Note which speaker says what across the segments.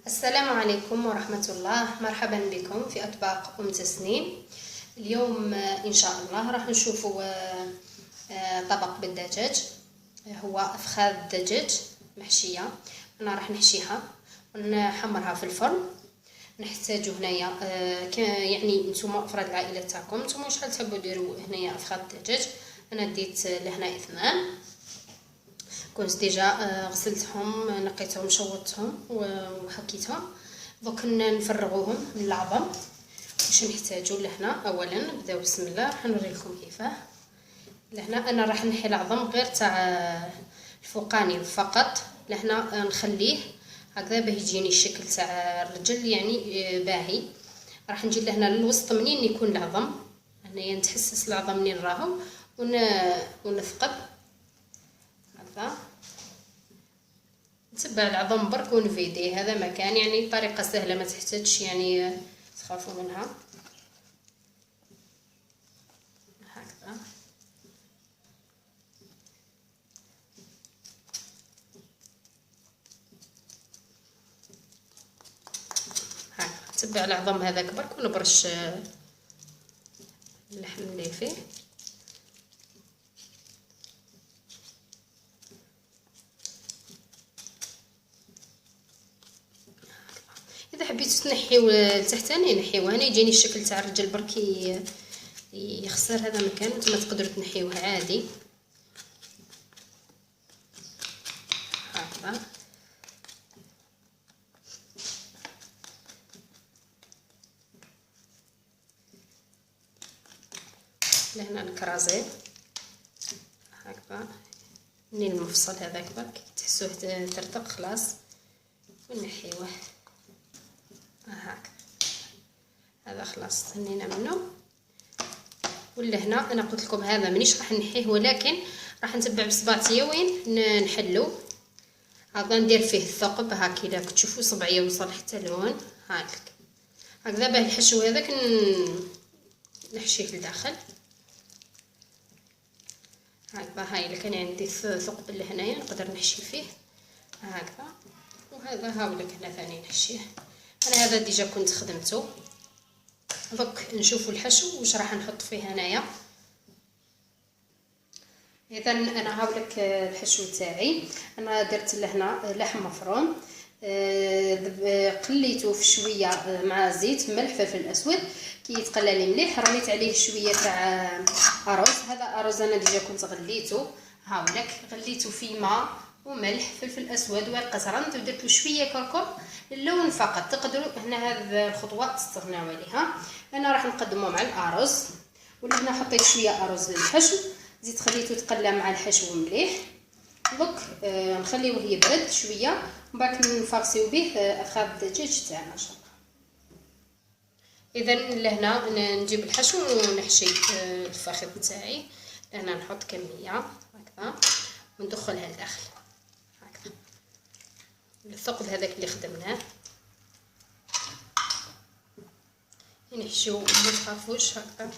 Speaker 1: السلام عليكم ورحمة الله. مرحبا بكم في أطباق تسنيم. اليوم إن شاء الله راح نشوفوا طبق بالدجاج. هو أفخاذ الدجاج محشية. أنا راح نحشيها ونحمرها في الفرن. نحتاجو هنايا يعني نتوما افراد العائله تاعكم نتوما شحال تحبوا ديروا هنايا افخاذ الدجاج. انا ديت لهنا 2. كنت ديجا غسلتهم نقيتهم شوطتهم وحكيتهم. دوك نفرغوهم من العظم. واش نحتاجو لهنا؟ اولا نبداو بسم الله. راح نوري لكم كيفاه. لهنا انا راح نحي العظم غير تاع الفوقاني فقط. لهنا نخليه هكذا باه يجيني الشكل تاع الرجل يعني باهي. راح نجي لهنا للوسط منين يكون العظم. هنايا نتحسس العظم منين راهو ونثقب هكذا. نتبع العظم برك ونفيدي. هذا مكان يعني طريقه سهله ما تحتاجش يعني تخافوا منها. هكذا نتبع العظم هذاك برك ونبرش اللحم اللي فيه. اذا حبيتو تنحيو التحتاني نحيوه. هنا يجيني الشكل تاع الرجل برك يخسر هذا مكان. نتوما تقدروا تنحيوه عادي هكذا. لهنا نكرازيه هكذا منين المفصل هذاك برك تحسوه ترتق خلاص ونحيوه هكذا. هذا خلاص تهنينا منه. ولا هنا انا قلت لكم هذا مانيش راح نحيه ولكن راح نتبع بصباطيه وين نحلو. هذا ندير فيه الثقب هاكي. الا تشوفوا صبعيه وصل حتى لون هكذا باه الحشو هذاك نحشيه لداخل هكذا. هاي اللي كان عندي الثقب اللي هنايا نقدر نحشي فيه هكذا. وهذا هاولك هنا ثاني نحشيه. انا هذا ديجا كنت خدمته. دوك نشوفوا الحشو واش راح نحط فيه هنايا. اذا انا هاولك الحشو تاعي. انا درت لهنا لحم مفروم قليته في شويه مع زيت ملح فلفل اسود. كي يتقلى لي مليح رميت عليه شويه تاع ارز. هذا ارز انا ديجا كنت غليته. هاولك غليته في ماء وملح فلفل اسود ورقه رند ودرت له شويه كركم اللون فقط. تقدروا هنا هذه الخطوات تستغناو عليها. انا راح نقدمه مع الارز. ولهنا حطيت شويه ارز للحشو. زيت خليته يتقلى مع الحشو مليح. دوك نخليوه يبرد شويه ومن بعد نفرسيو به افخاذ الدجاج تاعنا ان شاء الله. اذا لهنا نجيب الحشو ونحشي الفخذ تاعي. لهنا نحط كميه هكذا وندخلها لداخل هكذا. الثقب هذاك اللي خدمناه نحشيو ما تخافوش هكذا.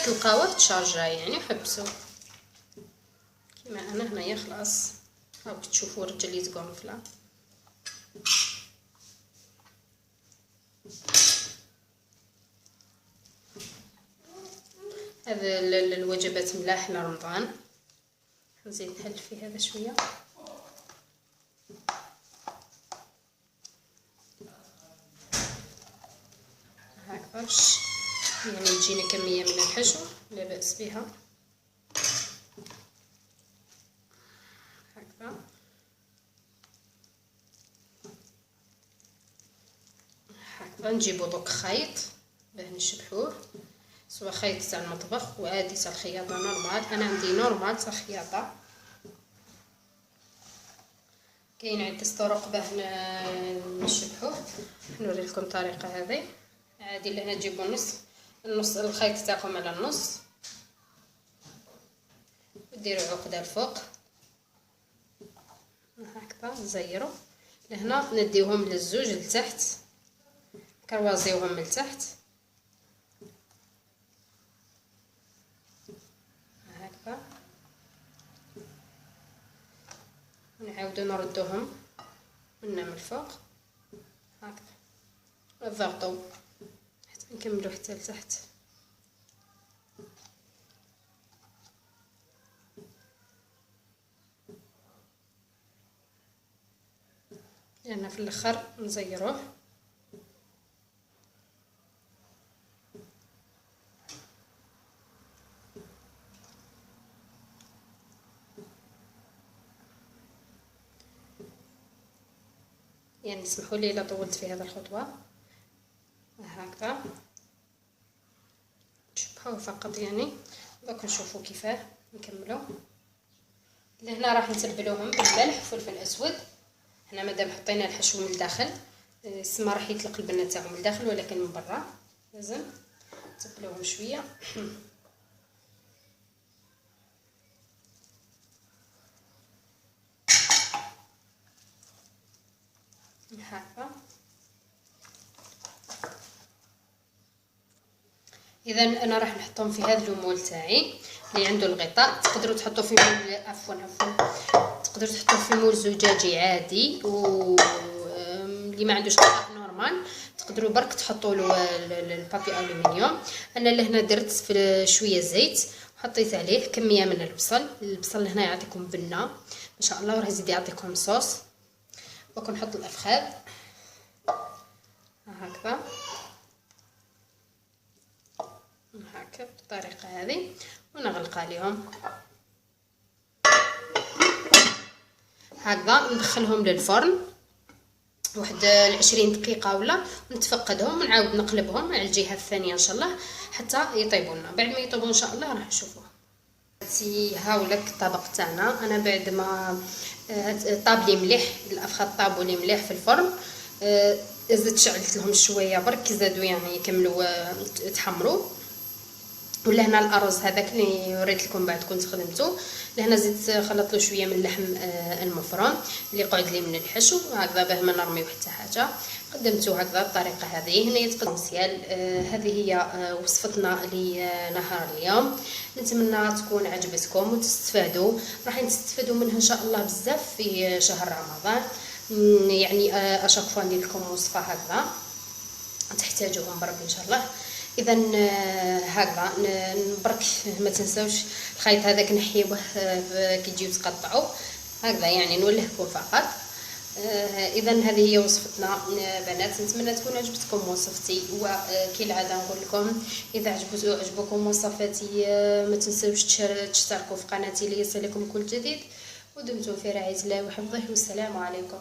Speaker 1: تلقاوه تشارجا يعني حبسوا كيما انا هنايا خلاص. هاك تشوفوا الرجل يتقنفلا. هذا الوجبات ملاح لرمضان. نزيد نحل فيه هذا شويه هكذا باش يعني تجينا كميه من الحشو لا باس بها هكذا. هكذا نجيبو دوك خيط باه نشبحوه سواء خيط تاع المطبخ وعادي تاع الخياطه نورمال. انا عندي نورمال تاع الخياطه. كاين عده طرق باه نشبحوه. نوري لكم الطريقه هذه عادي. لهنا تجيبوا النص الخيط تاعكم على النص وديروا عقده الفوق هكذا نزيروا. لهنا نديوهم للزوج لتحت كروازيوهم من تحت نعاودو نردوهم من الفوق هكذا، نضغطو حتى نكملو حتى لتحت. لأن في الاخر نزيروه. يعني اسمحوا لي الا طولت في هذه الخطوه هكذا، تشبهوا فقط. يعني دوك نشوفوا كيفاه نكملوا. لهنا راح نتبلوهم بالملح وفلفل اسود. هنا مادام حطينا الحشو من الداخل السما راح يطلق البنه تاعو من الداخل، ولكن من برا لازم نتبلوهم شويه. هكذا. اذا انا راح نحطهم في هذا المول تاعي اللي عنده الغطاء. تقدروا تحطوا في مول تقدروا تحطوه في مول زجاجي عادي، و اللي ما عندوش غطاء نورمال تقدروا برك تحطوا له البابي الومنيوم. انا لهنا درت في شويه زيت وحطيت عليه كميه من البصل هنا يعطيكم بنه ما شاء الله، وراه يزيد يعطيكم صوص. ونحط الافخاذ هكذا بالطريقه هذه ونغلق عليهم هكذا. ندخلهم للفرن واحد 20 دقيقه ولا، نتفقدهم ونعاود نقلبهم على الجهه الثانيه ان شاء الله حتى يطيبوا لنا. بعد ما يطيبوا ان شاء الله راح نشوفوه. هاولك الطبق تاعنا. انا بعد ما طاب لي مليح الافخاذ، طابوا لي مليح في الفرن، زدت شعلت لهم شويه برك زادوا يعني يكملوا يتحمروا. ولهنا الارز هذاك اللي وريت لكم بعد كنت خدمته، لهنا زدت خلطت له شويه من اللحم المفروم اللي قعد لي من الحشو هكذا باه ما نرميو حتى حاجه. قدمته هكذا بالطريقه هذه. هنا يتبونسيال. هذه هي وصفتنا لنهار اليوم. نتمنى تكون عجبتكم وتستفادوا، راح تستفادوا منها ان شاء الله بزاف في شهر رمضان. يعني اشاك فوا ندير لكم وصفه هكذا تحتاجوهم برك ان شاء الله. اذا هكذا برك ما تنساوش الخيط هذاك نحيوه كي تجيو تقطعوا هكذا، يعني نولهكم فقط. اذا هذه هي وصفتنا بنات. نتمنى تكون عجبتكم وصفتي، وكالعاده نقول لكم اذا عجبكم وصفاتي ما تنساوش تشتركوا في قناتي ليصلكم كل جديد. ودمتم في رعايه الله وحفظه، والسلام عليكم.